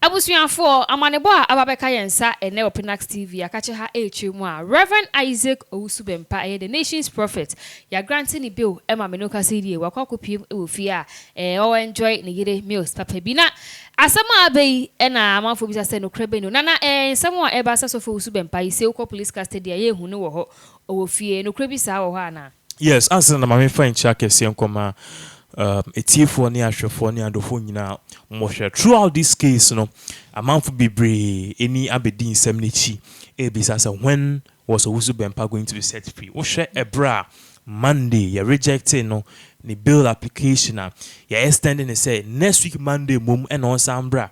Abusuafo amanebo a ababeka yensa ene wo Pinax TV akache ha mu a Rev Owusu Bempah the nation's prophet ya granting ni bill ema menoka cd wakwakopi e wo fie a o enjoy ne yire meals papa bi na asama abai na amanfo bi say no krebe no nana nsem a eba sasofo Owusu Bempah ise ukọ police custody a ye hu ne wo ho wo fie no krebi sa wo ho ana. Yes, answer na mama fa ncha kese nkoma etiefo ne ahwefo ne adofo nyina mohwe throughout this case no amanfo bebre any abedi nsem nechi ebisa say when was Owusu Bempah going to be set free wo hwe ebra Monday ya rejected no the bill application ya extending it say next week Monday mum and on sambra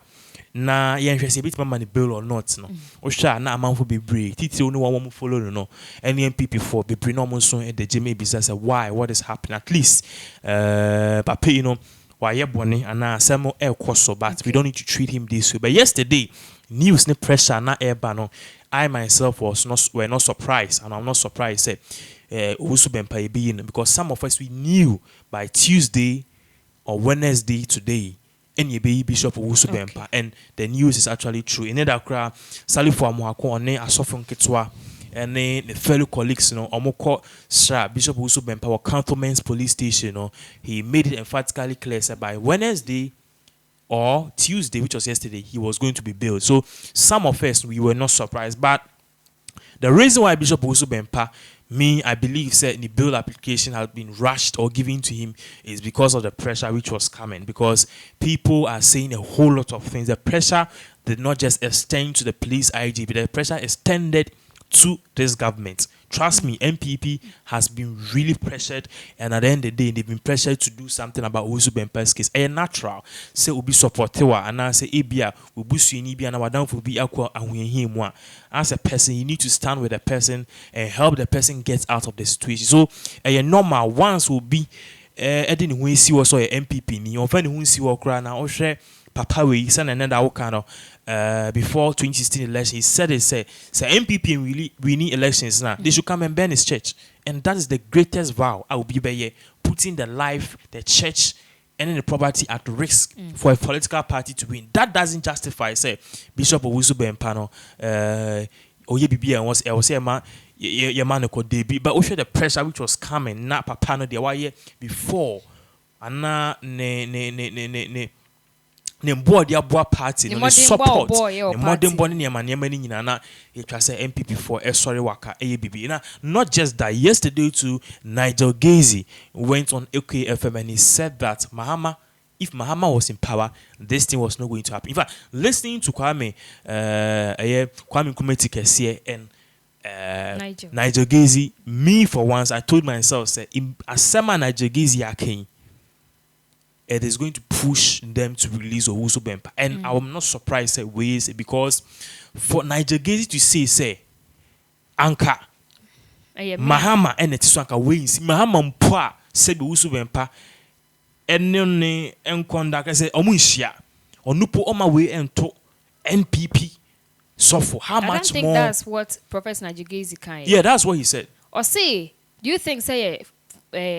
na yen hwese bit mama ni bill or not no o hwa na amanfo bebre titi onu wo follow no NPP4 bebre no mo so e de jeme bisa say why what is happening at least papa you know why ye bone ana asemo e koso but we don't need to treat him this way. But yesterday news ne pressure na eba no I myself were not surprised, and I'm not surprised say Owusu Bempah be because some of us we knew by Tuesday or Wednesday today any Bishop Owusu Bempah, and the news is actually true. In that crowd, Salifo Amuako ne asofo nketwa and the fellow colleagues, you know, Omoko Sir Bishop Owusu Bempah or Cantonment's police station, you know, he made it emphatically clear that by Wednesday or Tuesday, which was yesterday, he was going to be bailed. So some of us we were not surprised, but the reason why Bishop Owusu Bempah, I believe, said the bill application had been rushed or given to him is because of the pressure which was coming. Because people are saying a whole lot of things. The pressure did not just extend to the police IG, but the pressure extended to this government. Trust me, MPP has been really pressured, and at the end of the day, they've been pressured to do something about Owusu Bempah's case. A natural say ubi supportewa and I say ebia ubusu ni bia na wadan for be akwa ahwenhemwa. As a person, you need to stand with a person and help the person get out of the situation. So a normal once will be edin when see was a MPP ni often who see wa kra na ohwe papa we send another kind of before 2016 election, he said MPP we need elections now. They should come and burn his church. And that is the greatest vow I will be by putting the life, the church, and then the property at risk for a political party to win. That doesn't justify, say, Bishop Owusu Bempah and was say man your man called Debbie, but also the pressure which was coming, not papa no de before and na ne board ya boa party no support the modern born ne manema ni nyina na it was MPP4 sorry waka bibi na not just that. Yesterday too, Nigel Gazy went on AKFM and he said that if Mahama was in power, this thing was not going to happen. In fact, listening to Kwame Nkrumah Kessié and Nigel Gazy, me for once I told myself say asema Nigel Gazy akin, it is going to push them to release Owusu Bempah. And I'm not surprised at ways because for Nigel Gazy to say Anka Mahama and it is Anka ways Mahama mpoa said Owusu Bempah and ne enconduct say omunhia onupo on my way and to NPP. So for how much more? I don't think that's what Professor Nigel Gazy can. Yeah, that's what he said. Or say, do you think say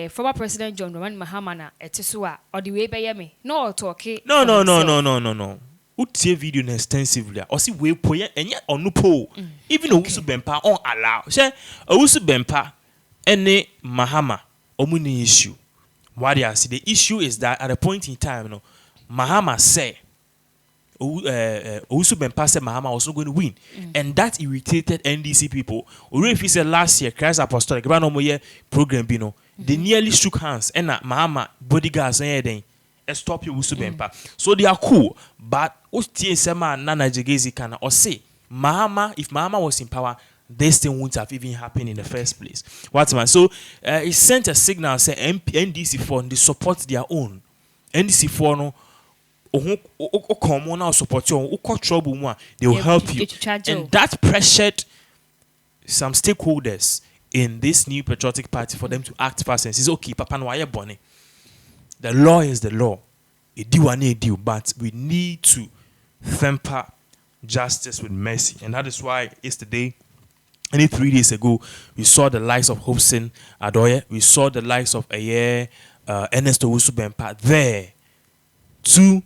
former President John Dramani Mahama na etisua or the way by me? No talk. No. Utie video extensively. Or see we poye enye onupo. Even Owusu Bempah on allow. Say Owusu Bempah ene Mahama omuni issue. What I see the issue is that at a point in time, Mahama said Owusu Bempah said Mahama was not going to win, and that irritated NDC people. Already, if you said last year, Christ Apostolic, program, they nearly shook hands, and Mahama bodyguards and stop Owusu Bempah. So they are cool, but Nana Jegezi can or say Mahama, if Mahama was in power, this thing wouldn't have even happened in the first place. What's man? So it sent a signal say NDC4 they support their own. NDC4 no. Come now support you. Trouble they will help you, and that pressured some stakeholders in this new patriotic party for them to act fast and says, "Okay, Papa, no, I bonny. The law is the law. It do and it do, but we need to temper justice with mercy, and that is why yesterday only 3 days ago, we saw the likes of Hobson Adoye, we saw the likes of Ernest Owusu Bempah there to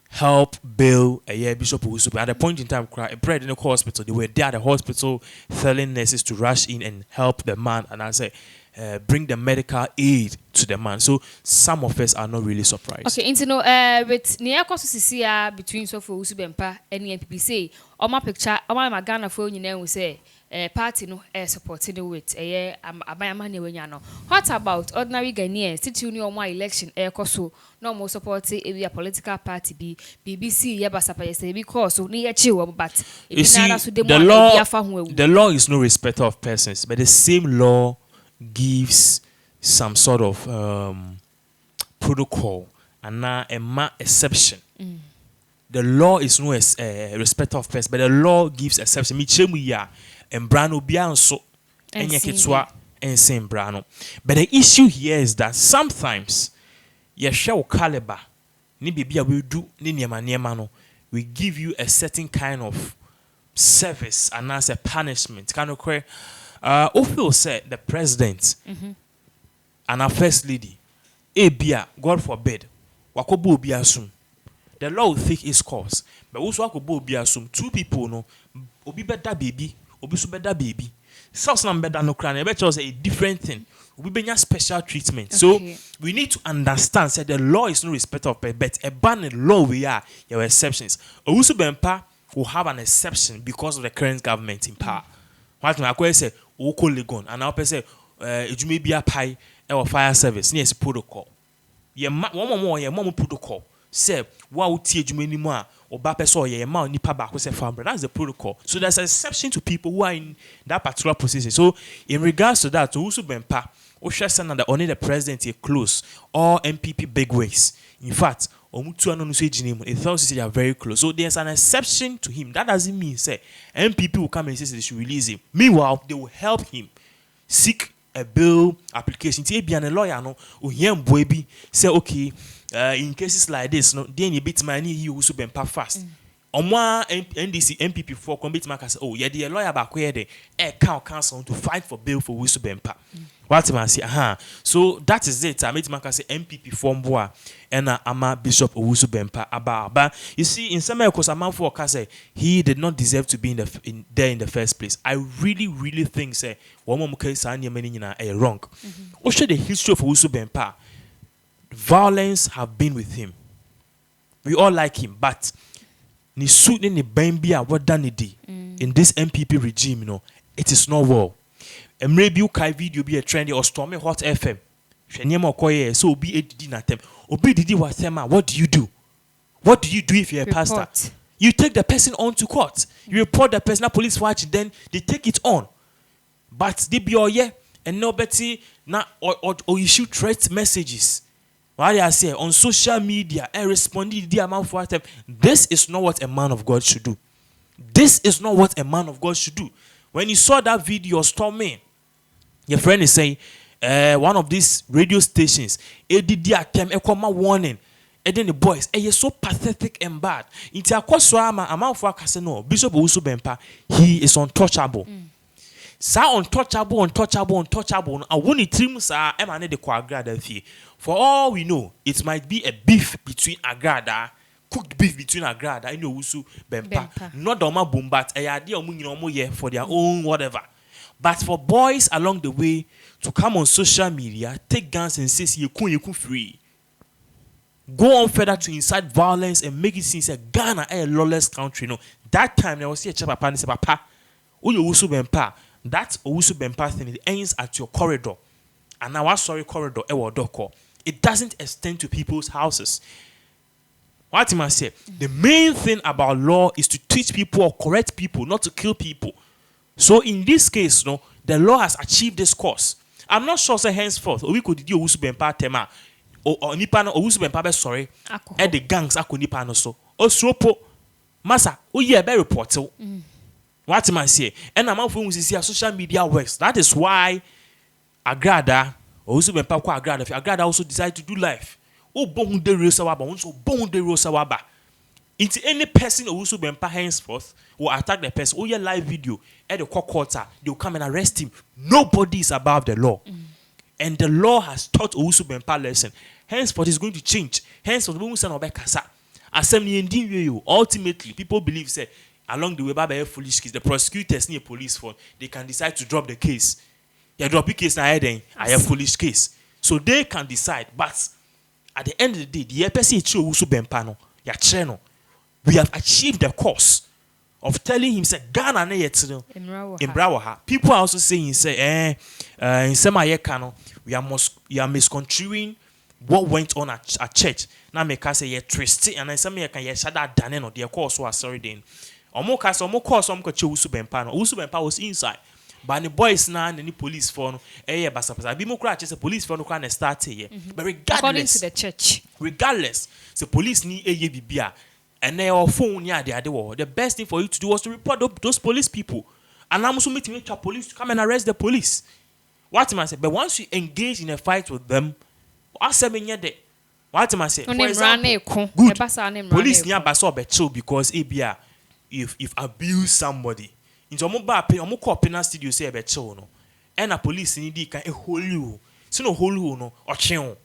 help bail Bishop Owusu Bempah. At the point in time, in the hospital, they were there at the hospital telling nurses to rush in and help the man, and I said, bring the medical aid to the man. So some of us are not really surprised. Okay, into no with near Costa between Sofo Owusu Bempah and the NPP say, on my picture, on my Ghana phone, you know, say, party no supporting with a abayamani wenyano. What about ordinary Ghanaians? Sit you on my election koso no more supporting a political party be BBC yabasapa yesterday because so near chill but you see, the law is no respecter of persons, but the same law gives some sort of protocol and now a exception. The law is no respecter of persons, but the law gives exception. And Brano Bianso and Yakitswa and Saint Brano. But the issue here is that sometimes your show caliber Nibibia will do Ninyamano. We give you a certain kind of service and as a punishment. Kind of cry. Ophel said the president and our first lady, Abia, God forbid, Wakobo Biasum. The law will take its course. But also Wakobo Biasum, 2 people no Obi better baby. Obi so better baby. South number no crown. I bet you a different thing. We be special treatment. Okay. So we need to understand that the law is no respect of but a ban law we are your exceptions. Owusu Bempah will have an exception because of the current government in power. What I say Oko Legon and now say it may be a pie or fire service near protocol. One more protocol. Say what teach you anymore or bapeso ye ma nipa back say farmer. That's the protocol. So there's an exception to people who are in that particular position. So in regards to that, Owusu Bempah, Oshasana that only the president is close or MPP big ways. In fact, it tells they are very close. So there's an exception to him. That doesn't mean say MPP will come and say they should release him. Meanwhile, they will help him seek a bill application. Be a lawyer no boy say okay. In cases like this, no, then you beat money you Owusu Bempah fast. On one NDC MPP for commit markers, oh, yeah, the lawyer back where they council to fight for bill for Owusu Bempah. What I say, so that is it. I made markers say MPP form boy and Ama Bishop Owusu Bempah about. But you see, in some because a man for say he did not deserve to be there in the first place. I really think say one more case a wrong. Also, the history of Owusu Bempah. Violence have been with him. We all like him, but ni suit ni bambia what done in this MPP regime, you know, it is not well. And maybe you kai video be a trendy or stormy hot FM. So be a dinatem. Obi didi wasema. What do you do? What do you do if you're a pastor? You take the person on to court. You report the person, police watch, then they take it on. But they be all yeah and nobody na or issue threat messages. What I say on social media and responding the amount for them. This is not what a man of God should do. This is not what a man of God should do. When you saw that video storming, your friend is saying, one of these radio stations, a warning. And then the boys, you're so pathetic and bad. Into a course, amount for no Bishop Owusu Bempah, he is untouchable. Sa untouchable. I want to sa emanate the quagrada fee. For all we know, it might be a beef between Agrada, cooked beef between Agrada and Owusu Bempah. Not Doma Bumbat, a idea for their own whatever. But for boys along the way to come on social media, take guns and say you can free. Go on further to incite violence and make it seem like Ghana a lawless country. No, that time there was a chapa and say, Papa, Owusu Bempah. That Owusu Bempah thing, it ends at your corridor. And now, corridor, it doesn't extend to people's houses. What am I say? The main thing about law is to teach people or correct people, not to kill people. So in this case, no, the law has achieved this course. I'm not sure, say henceforth, we could do Owusu Bempah tema or nipa no Owusu Bempah sorry, and the gangs nipa no so. Osropo, masa, be report. What am I say? And I'm out for social media works. That is why Agrada Owusu Bempah kwa Agrada also decided to do live. Oh, bon de real sawaba, so bon de real sawaba. Into any person Owusu Bempah henceforth will attack the person. Oh, yeah, live video at the court quarter, they'll come and arrest him. Nobody is above the law. And the law has taught Owusu Bempah lesson. Henceforth, it's going to change. Henceforth, we will send Obekasa. Ultimately, people believe say along the way, by a foolish case, the prosecutors need a police force. They can decide to drop the case. They drop the case now, I have foolish case. So they can decide. But at the end of the day, the EPC Owusu Bempah no, ya channel. We have achieved the cause of telling him say Ghana na yet Imrawaha. People are also saying say in Semayekano we are misconstruing what went on at church. Now make us say ye twisted and Semayeka ye shada dane no the cause was sorry then. Omo cause some ko Owusu Bempah no. Owusu Bempah was inside. But the boys now and the police phone basa bi mo kra che police phone kra na start here. But regardless according to the church. Regardless, the police ni bibia. And they are phone the best thing for you to do was to report those police people. And I'm also meeting with police to come and arrest the police. What am I saying? But once you engage in a fight with them, what am I saying? For example, good. Police near baso becho because ABR if abuse somebody. Into omo call Pinax studio say becho no. And a police need can hold you. So no hold you no or chen.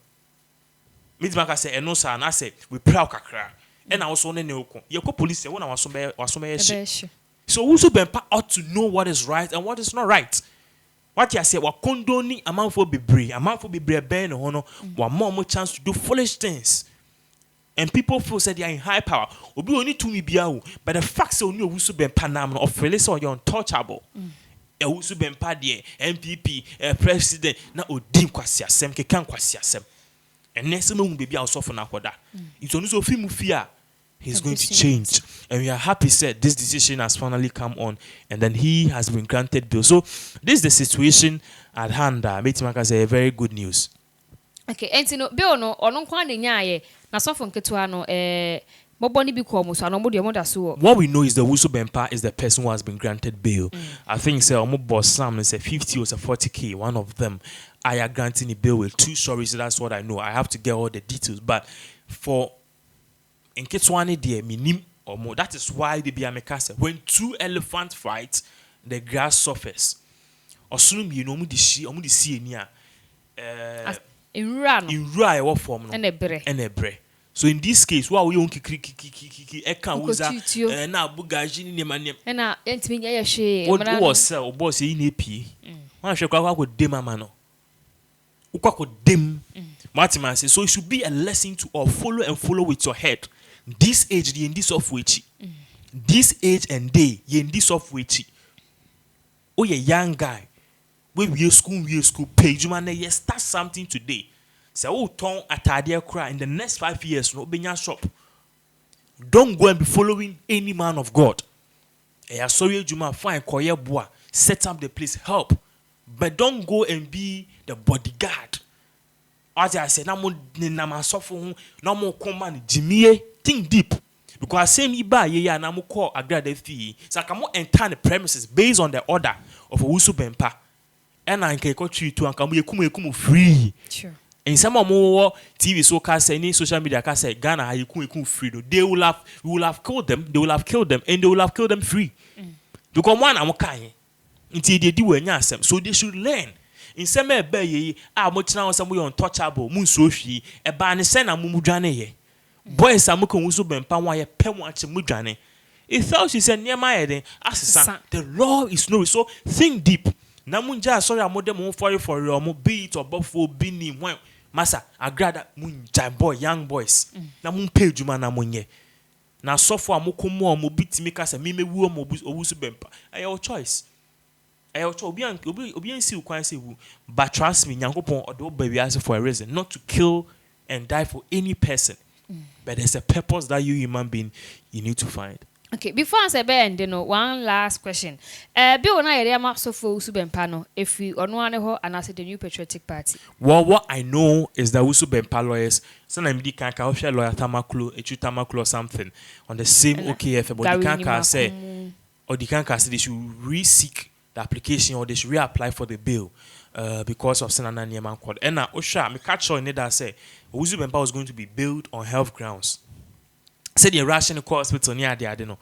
Midmaka say no sir and I say we proud kakra. And I also know you police when I was so so Owusu Bempah ought to know what is right and what is not right. What you say, what condoning a man for be ben or more chance to do foolish things. And people feel said they are in high power. Obi only to me biahu, but the facts on you Owusu Bempah nam of release or you're untouchable. Owusu Bempah the MPP, president, na odim kwasi asem, kekan kwasi asem. And next time baby also for nakoda. It's only so fear. He's going to change. And we are happy said this decision has finally come on and then he has been granted bail. So this is the situation at hand. Metimaka say very good news. Okay, and you know, Bill no ono kwa de nyaye na sofo nketua no boboni bi ko muso no mo da so. What we know is the Owusu Bempah is the person who has been granted bail. I think say omo boss Sam say 50 or 40k, one of them I are granting a bail with 2 stories. That's what I know. I have to get all the details. But for in Kitswane dear minim or more, that is why the Biamekasa when 2 elephants fight, the grass suffers. Or soon you know the sea near in run what form and a bre. So in this case, what we own kiki eka na bugaji ni manem. And I ain't me ya she. What was sell boss in AP? One should go dem mano. Ukwa dem. Martin says so it should be a lesson to all follow with your head. This age in this of which this age and day in this of which oh a young guy we school page man you start something today. Say oh ton atade cry in the next 5 years no be shop. Don't go and be following any man of God. Sorry Juma fine koye boa set up the place help. But don't go and be the bodyguard. As I said, no more suffer, no more command. Jimmy, think deep. Because same iba ye na mo call agrade fee. So I can enter the premises based on the order of Owusu Bempah. And I can go to and come ekumu free. Sure. And some more TV so can say any social media can say Ghana ekumu free. They will have killed them. They will have killed them, and they will have killed them free. Because one am kind. Until they do anyasem, so they should learn. In some be much now some way untouchable, moon so she, a ban send a mumujane ye. Boys are muko Owusu Bempah why a pen watch mujane. It felt she said near my head, the law is no so think deep. Namunja sorry a modem for your be it or buffalo bini when massa I grad moon boy young boys. Namun pay juma namunye. Now so far moko mo bit make us a meme woo mo Owusu Bempah. Your choice. But trust me, Nyankopon odo baby ask for a reason, not to kill and die for any person. But there's a purpose that you human being you need to find. Okay, before I say Ben, one last question. Bill na area map so for Owusu Bempah no if you ono ane ho and I say the New Patriotic Party. Well, what I know is that Owusu Bempah lawyers, some di kan ka official lawyer Tamaklo, Echu Tamaklo or something on the same OKF, but the kan say or the kan say they should re-seek the application or they should reapply for the bill because of Senana Nieman Code. And now, Osha, me catch on that say Owusu Bempah was going to be billed on health grounds. said the Russian hospital near the adeno.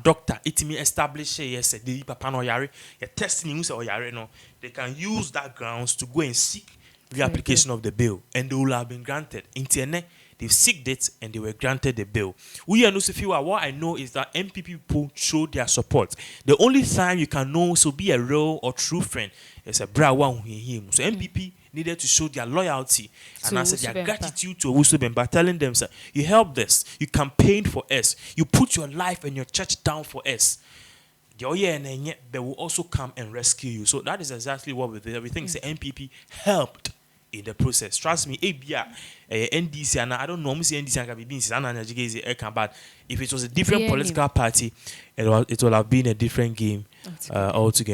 Doctor, it me establish yes, the papa no yare, a testing use or yare no. They can use that grounds to go and seek the application of the bill, and they will have been granted. Internet, they've seeked it and they were granted the bill. We are no so few. What I know is that MPP people show their support. The only time you can know so be a real or true friend is a bra one him. So MPP needed to show their loyalty and I said their gratitude to Owusu Bempah, telling them, sir, you helped us, you campaigned for us, you put your life and your church down for us. They will also come and rescue you. So that is exactly what we did. We think the MPP helped in the process. Trust me, NDC, and I don't know, NDC can be but if it was a different political party, it would have been a different game altogether.